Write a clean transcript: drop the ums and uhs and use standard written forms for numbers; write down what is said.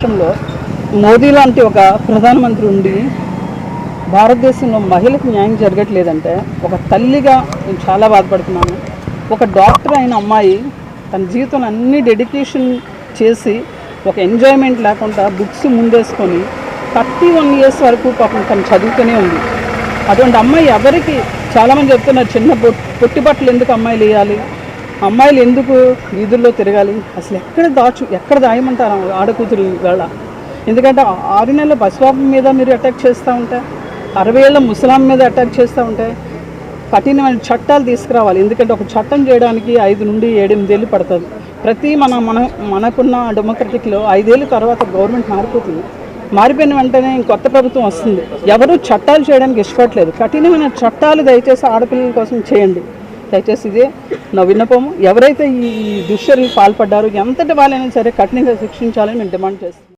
రాష్ట్రంలో మోదీ లాంటి ఒక ప్రధానమంత్రి ఉండి భారతదేశంలో మహిళకు న్యాయం జరగట్లేదంటే ఒక తల్లిగా నేను చాలా బాధపడుతున్నాను. ఒక డాక్టర్ అయిన అమ్మాయి తన జీవితంలో అన్ని డెడికేషన్ చేసి ఒక ఎంజాయ్మెంట్ లేకుండా బుక్స్ ముందేసుకొని 31 years వరకు పాపం తను చదువుతూనే ఉంది. అటువంటి అమ్మాయి ఎవరికి చాలామంది చెప్తున్నారు చిన్న పొట్టి బట్టలు ఎందుకు అమ్మాయిలు వేయాలి, అమ్మాయిలు ఎందుకు వీధుల్లో తిరగాలి, అసలు ఎక్కడ దాయమంటారు ఆడకూతురు వేళ. ఎందుకంటే 6 నెలల పసిపాపం మీద మీరు అటాక్ చేస్తూ ఉంటే, 60 ఏళ్ళ ముసలాం మీద అటాక్ చేస్తూ ఉంటే కఠినమైన చట్టాలు తీసుకురావాలి. ఎందుకంటే ఒక చట్టం చేయడానికి 5 నుండి 7 ఏళ్ళు పడుతుంది. ప్రతి మనకున్న డెమోక్రటిక్లో 5 ఏళ్ళ తర్వాత గవర్నమెంట్ మారిపోతుంది. మారిపోయిన వెంటనే కొత్త ప్రభుత్వం వస్తుంది. ఎవరు చట్టాలు చేయడానికి ఇష్టపడలేదు. కఠినమైన చట్టాలు దయచేసి ఆడపిల్లల కోసం చేయండి. దయచేసి ఇదే నా విన్నపము. ఎవరైతే ఈ దుశ్చర్యలకు పాల్పడ్డారో ఎంతటి వాళ్ళైనా సరే కఠినంగా శిక్షించాలని మేము డిమాండ్ చేస్తున్నాం.